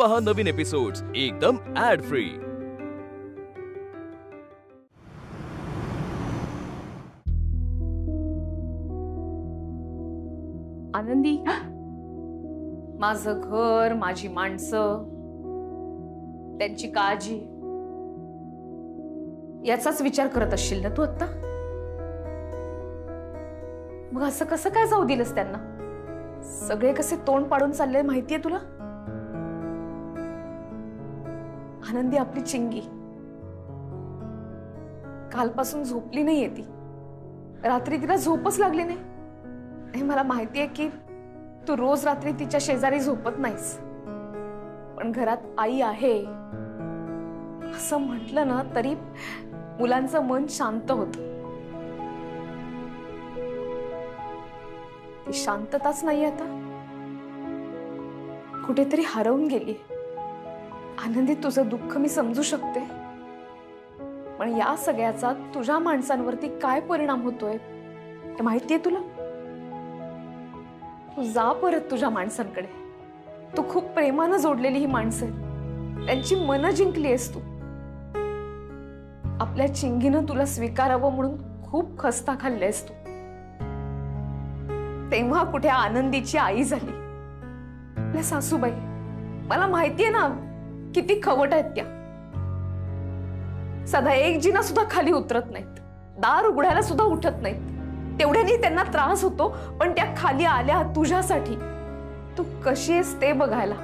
पहा नवीन एपिसोड्स एकदम add free. आनंदी, माझं घर, माझी माणसं, त्यांची काळजी, याचाच विचार करत असशील ना तू आता? मग असं कसं काय जाऊ दिलंस त्यांना? सगळे कसे तोंड पाडून चालले माहितीये तुला? आनंदी, आपली चिंगी कालपासून झोपली नाहीये ती। रात्री तिला झोपच लागली नाही। हे मला माहितीये की तू रोज रात्री तिच्या शेजारी झोपत नाहीस, पण घरात आई आहे असं म्हटलं ना तरी मुलांचं मन शांत होतं। ती शांतताच नाही आता, कुठेतरी हरवून गेली। आनंदी, तुझं दुःख मी समजू शकते, पण या सगळ्याचा तुझ्या माणसांवरती काय परिणाम होतोय हे माहितीये तुला? तू जा परत तुझ्या माणसांकडे। तू खूप प्रेमानं जोडलेली ही माणसं आहेत, त्यांची मनं जिंकली आहेस तू। आपल्या चिंगीनं तुला स्वीकारावं म्हणून खूप खस्ता खाल्लेस तू। तेव्हा कुठे आनंदीची आई झाली। आपल्या सासूबाई, मला माहितीये ना किती खवट आहेत त्या। सदा एक जिना सुद्धा खाली उतरत नाहीत, दार उघडायला सुद्धा उठत नाहीत। तेवढ्यानी त्यांना त्रास होतो, पण त्या खाली आल्या तुझ्यासाठी। तू कशी आहेस ते बघायला।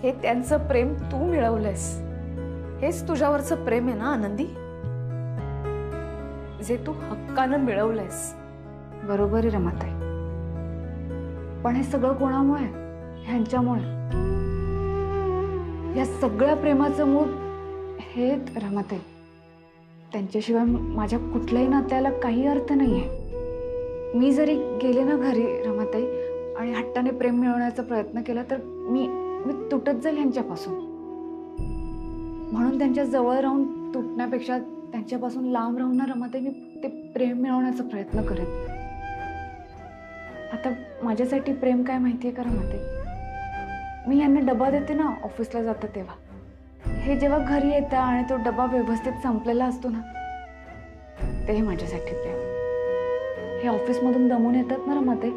हे त्यांचं प्रेम तू मिळवलंयस, हेच तुझ्यावरचं प्रेम आहे ना आनंदी, जे तू हक्कानं मिळवलंयस। बरोबर आहे रमाताई, पण हे सगळं कोणामुळे? ह्यांच्यामुळे। या सगळ्या प्रेमाचं मूळ हे रमाताई। त्यांच्याशिवाय माझ्या कुठल्याही नात्याला काही अर्थ नाहीये। मी जरी गेले ना घरी रमाताई आणि हट्टाने प्रेम मिळवण्याचा प्रयत्न केला तर मी तुटत जाईल ह्यांच्यापासून। म्हणून त्यांच्या जवळ राहून तुटण्यापेक्षा त्यांच्यापासून लांब राहून ना रमाताई मी ते प्रेम मिळवण्याचा प्रयत्न करेन। आता माझ्यासाठी प्रेम काय माहितीये का रमाताई? मी यांना डबा देते ना ऑफिसला जातं तेव्हा, हे जेव्हा घरी येतात आणि तो डबा व्यवस्थित संपलेला असतो ना, ते माझ्यासाठी प्रेम। हे ऑफिसमधून दमून येतात ना रमाताई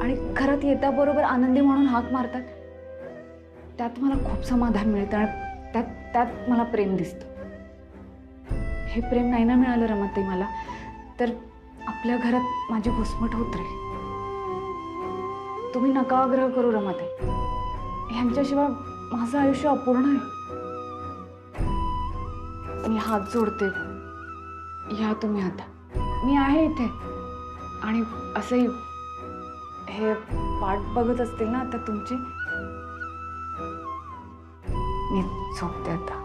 आणि घरात येता बरोबर आनंदी म्हणून हाक मारतात, त्यात मला खूप समाधान मिळतं आणि त्यात मला प्रेम दिसतं। हे प्रेम नाही ना मिळालं रमाताई मला, तर आपल्या घरात माझी घुसमट होत राहील। तुम्ही नका आग्रह करू रमाताई, ह्यांच्याशिवाय माझं आयुष्य अपूर्ण आहे। मी हात जोडते, या तुम्ही आता, मी आहे इथे। आणि असंही हे वाट बघत असतील ना आता तुमची, मी झोपते आता।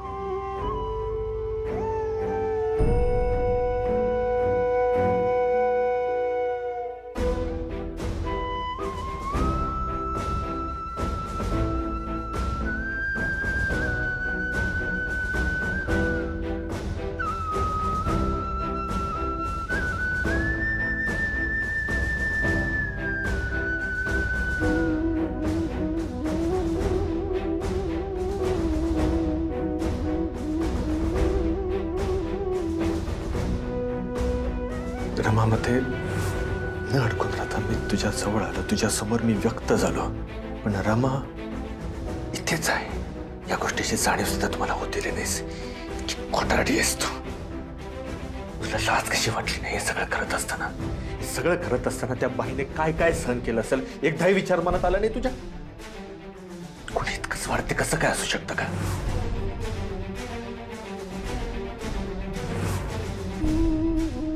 रमामध्ये न अडकून राहता मी तुझ्या जवळ आलो, तुझ्या समोर मी व्यक्त झालो, पण रमा इथेच आहे। या गोष्टीची जाणीव सुद्धा तुम्हाला होती नाहीस। इतकी खोटारडी आहेस तू। तुला लाज कशी वाटली नाही हे सगळं करत असताना त्या बाईने काय काय सहन केलं असेल एकदाही विचार मनात आला नाही तुझ्या? कोणी इतकंच वाढते कसं काय असू शकतं का?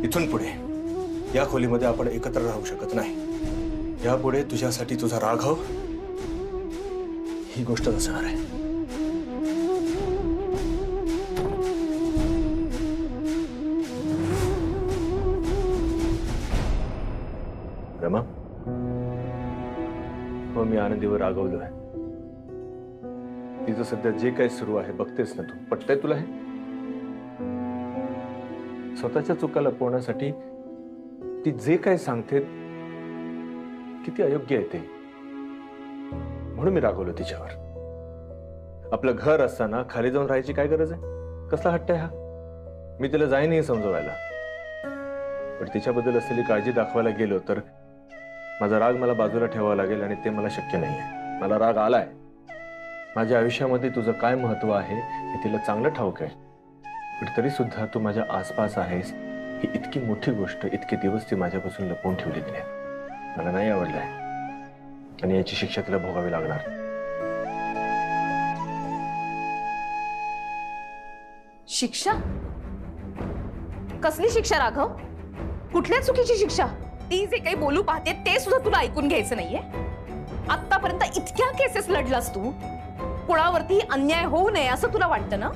इथून पुढे या खोलीमध्ये आपण एकत्र राहू शकत नाही। यापुढे तुझ्यासाठी तुझा राघव ही गोष्ट असणार आहे। रमा, हो मी आनंदीवर रागवलोय। तिचं सध्या जे काही सुरू आहे बघतेस ना तू, पटतंय तुला हे? स्वतःच्या चुका लपवण्यासाठी ती जे काय सांगते किती अयोग्य आहे ते, म्हणून मी रागवलो तिच्यावर। आपलं घर असताना खाली जाऊन राहायची काय गरज आहे? कसला हट्ट आहे हा? मी तिला जाईनही समजवायला, पण तिच्याबद्दल असलेली काळजी दाखवायला गेलो तर माझा राग मला बाजूला ठेवावा लागेल आणि ते मला शक्य नाहीये. मला राग आलाय. माझ्या आयुष्यामध्ये तुझं काय महत्व आहे हे तिला चांगलं ठाऊक आहे, पण तरी सुद्धा तू माझ्या आसपास आहेस ही इतकी मोठी गोष्ट इतके दिवस ती माझ्यापासून लपवून ठेवली तिने. मला नाही आवडलंय आणि याची शिक्षा तिला भोगावी लागणार. शिक्षा? कसली शिक्षा राघव? कुठल्या चुकीची शिक्षा? ती जे काही बोलू पाहते ते सुद्धा तुला ऐकून घ्यायचं नाहीये? आतापर्यंत इतक्या केसेस लढलास तू, कुणावरती अन्याय होऊ नये असं तुला वाटतं ना?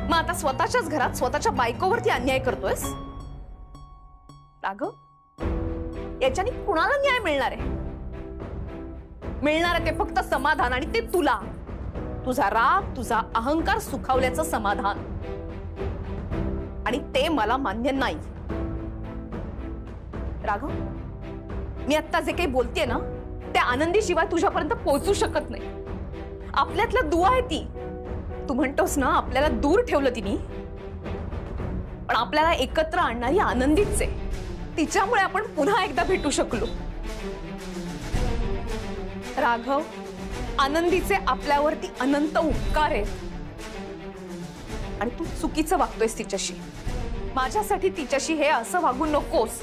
मग आता स्वतःच्याच घरात स्वतःच्या बायकोवरती अन्याय करतोयस? राघव, याच्याने कुणाला न्याय मिळणार आहे? मिळणार आहे ते फक्त समाधान, आणि ते तुला. तुझा राग, तुझा अहंकार सुखावल्याचं समाधान, आणि ते मला मान्य नाही. राघव, मी आता जे काही बोलतेय ना त्या आनंदीशिवाय तुझ्यापर्यंत पोहोचू शकत नाही. आपल्यातला दुआ आहे ती. तू म्हणतोस ना आपल्याला दूर ठेवलं तिने, पण आपल्याला एकत्र आणणारी आनंदीच आहे. तिच्यामुळे आपण पुन्हा एकदा भेटू शकलो. राघव, आनंदीचे आपल्यावरती अनंत उपकार आहेत, आणि तू चुकीचं वागतोयस तिच्याशी. माझ्यासाठी तिच्याशी हे असं वागू नकोस.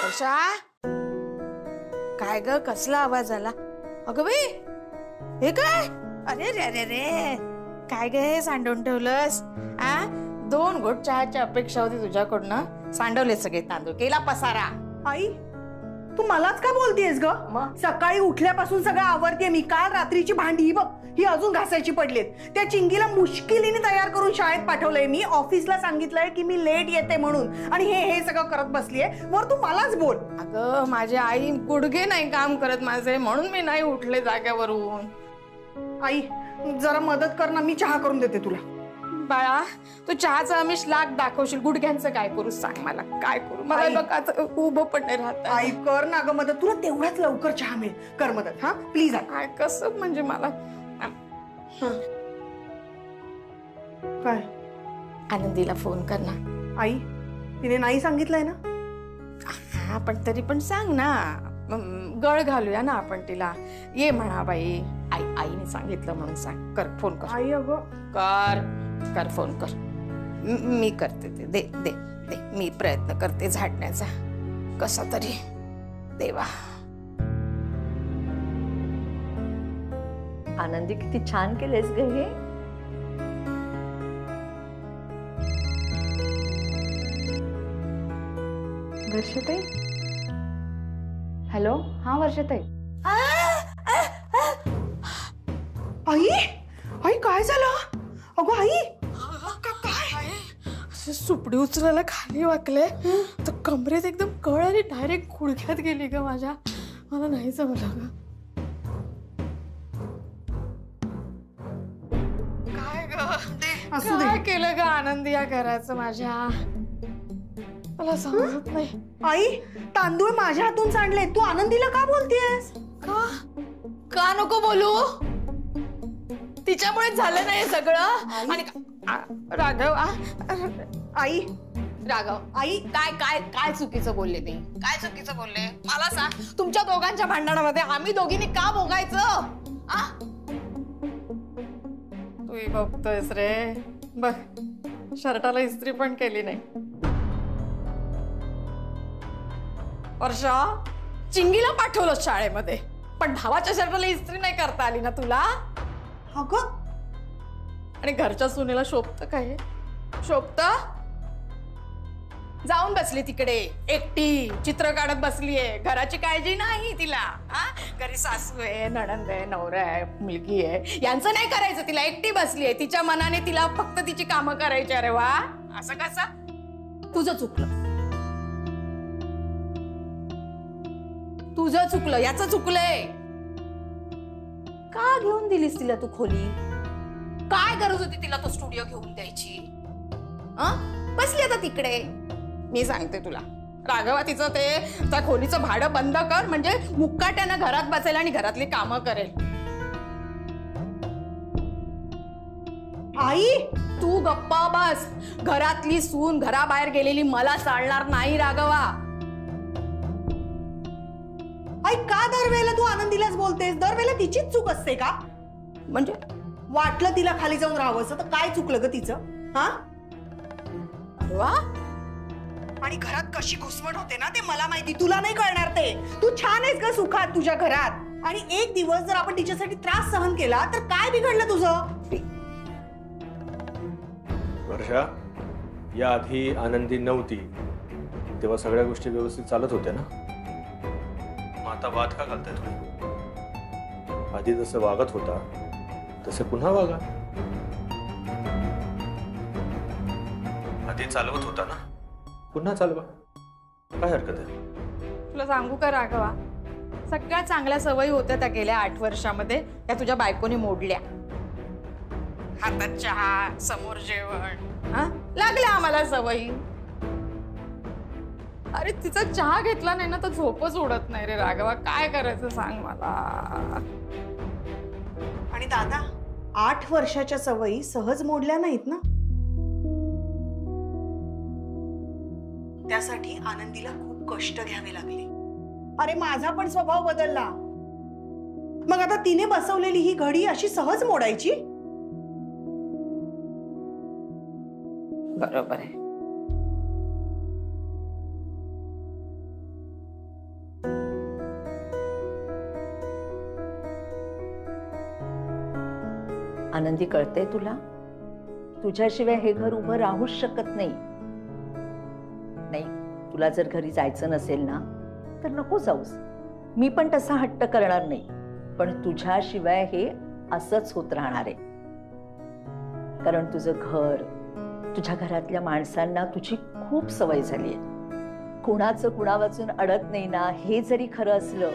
वर्षा, काय ग, कसला आवाज आला? अगं बाई, हे काय? अरे रे रे रे, काय ग हे सांडून ठेवलंस? 2 घोट चहाची अपेक्षा होती तुझ्याकडनं, सांडवले सगळे तांदूळ, केला पसारा. आई, तू मलाच का बोलतेस ग? सकाळी उठल्यापासून सगळं आवरते मी. काल रात्रीची भांडी बघ, ही अजून घासायची पडलीत. त्या चिंगीला मुश्किलीने तयार करून शाळेत पाठवलंय मी. ऑफिसला सांगितलंय की मी लेट येते म्हणून, आणि हे सगळं करत बसलीये. वर तू मलाच बोल. अगं माझी आई गुडघे नाही काम करत माझे, म्हणून मी नाही उठले जाग्यावरून. आई, जरा मदत कर ना, मी चहा करून देते तुला. बाळा, तू चहाचा आमिष लाग दाखवशील, गुडघ्यांचं काय करू सांग मला, काय करू? मला बघ उभं पण नाही राहत. आई कर ना ग मदत, तुला तेवढाच लवकर चहा मिळेल. कर मदत, हा प्लीज. काय कसं म्हणजे मला काय? आनंदीला फोन कर ना. आई, तिने नाही सांगितलंय ना? हा, पण तरी पण सांग ना, गळ घालूया ना आपण तिला. ये म्हणा बाई, आईने सांगितलं म्हणून सांग. कर, फोन कर. आई अगं, कर फोन कर. मी करते ते. दे दे दे, मी प्रयत्न करते झाडण्याचा कसा तरी. देवा, आनंदी किती छान केलेस ग हे. वर्षाताई, हॅलो. हा वर्षाताई. आई, आई काय झालं? अगं आई, काय सुपडी उचलायला खाली वाकले तर कमरेत एकदम कळ आणि डायरेक्ट गुडघ्यात गेली ग माझ्या. मला नाही जमलं ग. काय ग, काय केलं ग आनंदी या घराचं माझ्या? मला समजत नाही. आई, तांदूळ माझ्या हातून सांडले, तू आनंदीला का बोलतेस? का नको बोलू? तिच्यामुळे झालं नाही सगळं. आणि राघव, आई, राघव, आई, काय काय काय चुकीचं बोलले ते? काय चुकीचं बोलले मला सांग. तुमच्या दोघांच्या भांडणामध्ये आम्ही दोघींनी का भोगायचं? तू बघतोयस रे, बघ शर्टाला इस्त्री पण केली नाही. वर्षा, चिंगीला पाठवलं शाळेमध्ये, पण भावाच्या शर्टाला इस्त्री नाही करता आली ना तुला? अगं, आणि घरच्या सुनेला शोभतं काय? शोभतं? जाऊन बसली तिकडे एकटी, चित्र काढत बसलीये. घराची काळजी नाही तिला. घरी सासू आहे, नणंद आहे, नवरा आहे, मुलगी आहे, यांचं नाही करायचं तिला. एकटी बसलीये, तिच्या मनाने तिला फक्त तिची कामं करायची. अरे वा, असं कसं? तुझं चुकलं, तुझं चुकलं, याचं चुकलंय. का घेऊन दिलीस तिला तू खोली? काय गरज होती तिला तो स्टुडिओ घेऊन द्यायची? बसली आता तिकडे. मी सांगते तुला, राघवा तिचं ते त्या खोलीचं भाडं बंद कर, म्हणजे मुक्काट्यानं घरात बसेल आणि घरातली कामं करेल. आई तू गप्पा बस. घरातली सून घराबाहेर गेलेली मला चालणार नाही राघवा. आई का दरवेळेला तू आनंदीलाच बोलतेस? दरवेळेला तिचीच चूक असते का? म्हणजे वाटलं तिला खाली जाऊन राहावंसं तर काय चुकलं ग तिचं? हा अरे वा, आणि घरात कशी घुसमट होते ना ते मला माहिती, तुला नाही कळणार ते. तू छान आहेस ग सुखात तुझ्या घरात, आणि एक दिवस जर आपण तिच्यासाठी त्रास सहन केला तर काय बिघडलं तुझं? वर्षा, या आधी आनंदी नव्हती तेव्हा सगळ्या गोष्टी व्यवस्थित चालत होत्या ना. मग आता वाद का घालताय तुम्ही? आधी जसं वागत होता तसे पुन्हा वागा. आधी चालवत होता ना, पुन्हा चालवा. काय हरकत आहे? तुला सांगू का राघवा, सगळ्या चांगल्या सवयी होत्या त्या गेल्या 8 वर्षामध्ये, त्या तुझ्या बायकोने मोडल्या. हातात चहा, समोर जेवण, लागल्या आम्हाला सवयी. अरे तिचा चहा घेतला नाही ना तर झोपच उडत नाही रे राघवा. काय करायचं सांग मला. आणि दादा, 8 वर्षाच्या सवयी सहज मोडल्या नाहीत ना. त्यासाठी आनंदीला खूप कष्ट घ्यावे लागले. अरे माझा पण स्वभाव बदलला. मग आता तिने बसवलेली ही घडी अशी सहज मोडायची? बरोबर आहे. आनंदी, कळतंय तुला? तुझ्याशिवाय हे घर उभं राहूच शकत नाही. नाही, तुला जर घरी जायचं नसेल ना तर नको जाऊस. मी पण तसा हट्ट करणार नाही, पण तुझ्याशिवाय हे असंच होत राहणार आहे. कारण तुझं घर, तुझ्या घरातल्या माणसांना तुझी खूप सवय झाली आहे. कुणाचं कुणावाचून अडत नाही ना, हे जरी खरं असलं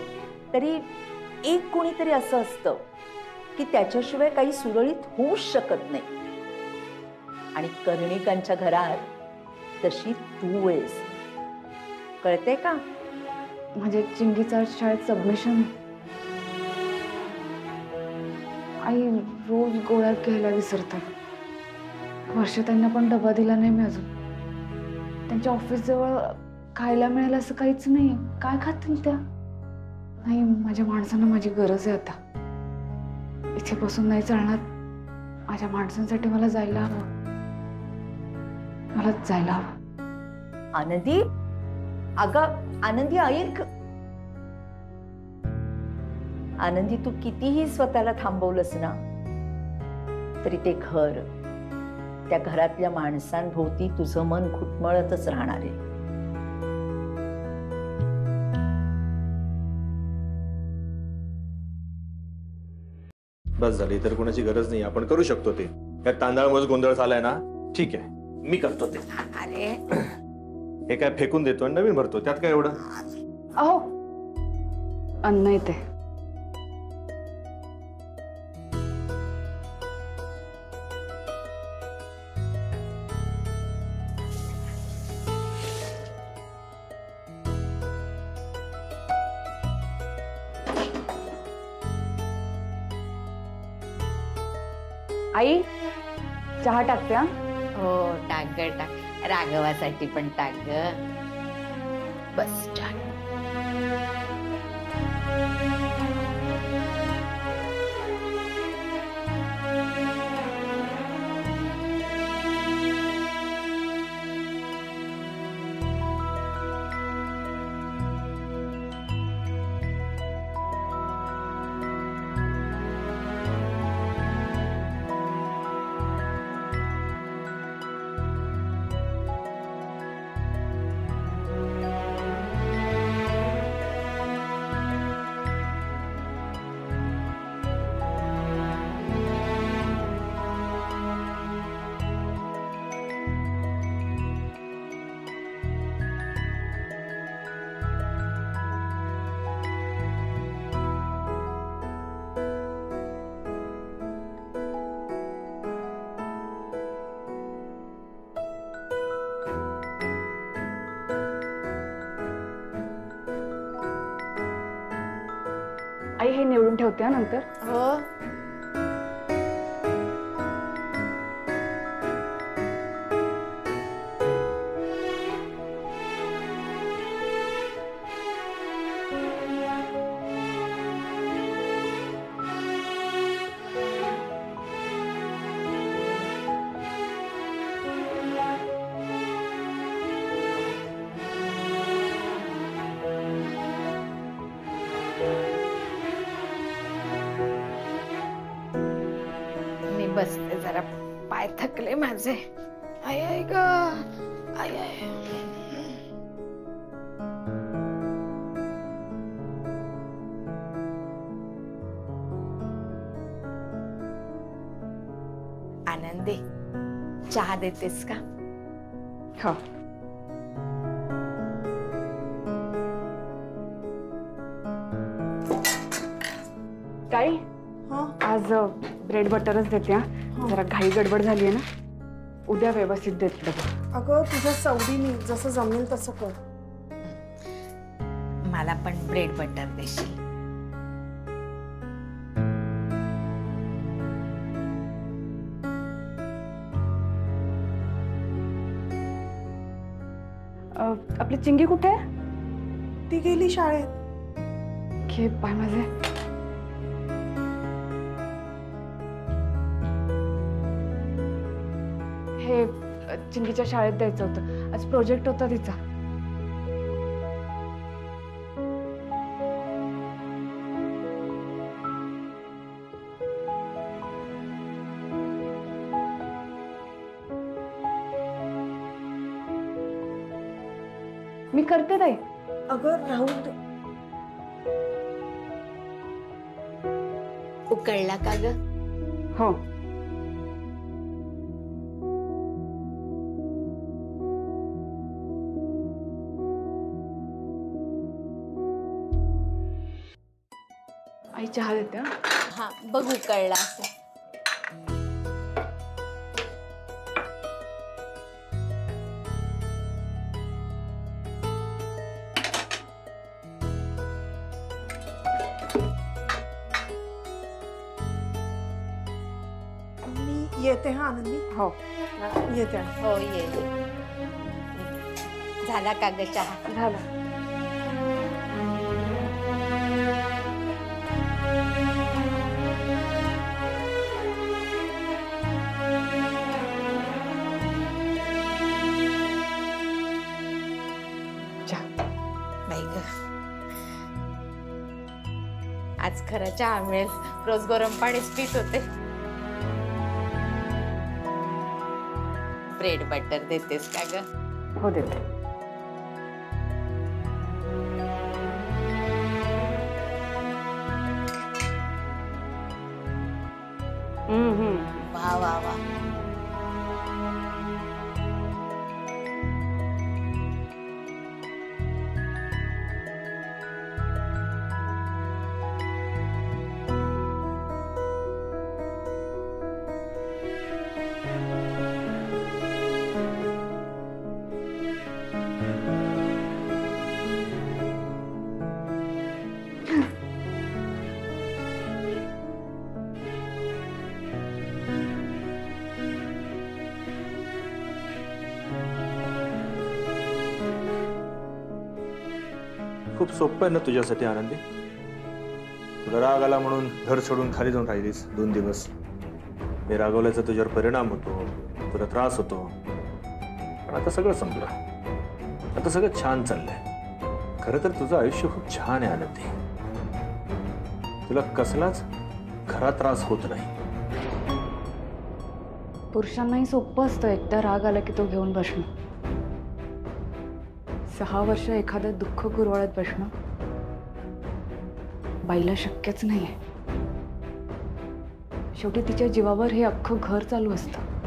तरी एक कोणीतरी असं असतं की त्याच्याशिवाय काही सुरळीत होऊच शकत नाही. आणि कर्णिकांच्या घरात तशी तू आहेस. कळते का? माझ्या चिंगीचा शाळेत सबमिशन. आई रोज गोळ्या घ्यायला विसरतात. वर्ष त्यांना पण डबा दिला नाही मी अजून. त्यांच्या ऑफिस जवळ खायला मिळेल असं काहीच नाही. काय खातील त्या? नाही, माझ्या माणसांना माझी गरज आहे आता. इथे बसून नाही चालणार. माझ्या माणसांसाठी मला जायला हवं. मला जायला हवं. आनंदी, अगं आनंदी ऐक. आनंदी, तू कितीही स्वतःला थांबवलंस ना तरी ते घर, त्या घरातल्या माणसांभोवती तुझं मन घुटमळतच राहणार आहे. बस झाली, तर कोणाची गरज नाही. आपण करू शकतो ते. काय तांदळामुळे गोंधळ झालाय ना, ठीक आहे, मी करतो ते. अरे हे काय फेकून देतो आणि नवीन भरतो, त्यात काय एवढं? अहो, अन्न येते. आई, चहा टाकते. हो, टाक ग टाक. राघवासाठी पण टाक ग. बस टाक. देते हा नंतर. हो. मी बसते जरा, पाय थकले माझे. आय आय ग आय आय. आनंदी, चहा देतेस का? हो. ताई, आज ब्रेड बटरच देते हा. जरा घाई गडबड झाली आहे ना, उद्या व्यवस्थित देत डबा. अगं तुझ्या सवडीने जसं जमेल तसं कर. मला पण ब्रेड बटर देशील? आपली चिंगी कुठे आहे? ती गेली शाळेत. घे पाय माझे. हे चिंगीच्या शाळेत द्यायचं होतं, आज प्रोजेक्ट होता तिचा. मी करते ताई. अगं राहू दे. उकळला का ग? हो. आई चहा देते हा. हा, बघ उकळला असेल. मी येते हा आनंदी. हो. येते. हो ये. झाला का ग चहा? झालं. बाई ग, आज खरं चहा मिळेल. रोज गरम पाणीच पीत होते. ब्रेड बटर देतेस का ग? हो देते. वा वा वा. खूप सोपं आहे ना तुझ्यासाठी आनंदी. तुला राग आला म्हणून घर सोडून खाली जाऊन राहिलीस 2 दिवस. मी रागवल्याचा तुझ्यावर परिणाम होतो, तुला त्रास होतो. पण आता सगळं संपलं. आता सगळं छान चाललंय. खरं तर तुझं आयुष्य खूप छान आहे आनंदी. तुला कसलाच खरा त्रास होत नाही. पुरुषांनाही सोपं असतं एकदा राग आला की तो घेऊन बसणं. 6 वर्ष एखादं दुःख कुरवाळत बसणं बाईला शक्यच नाहीये. शेवटी तिच्या जीवावर हे अख्खं घर चालू असतं.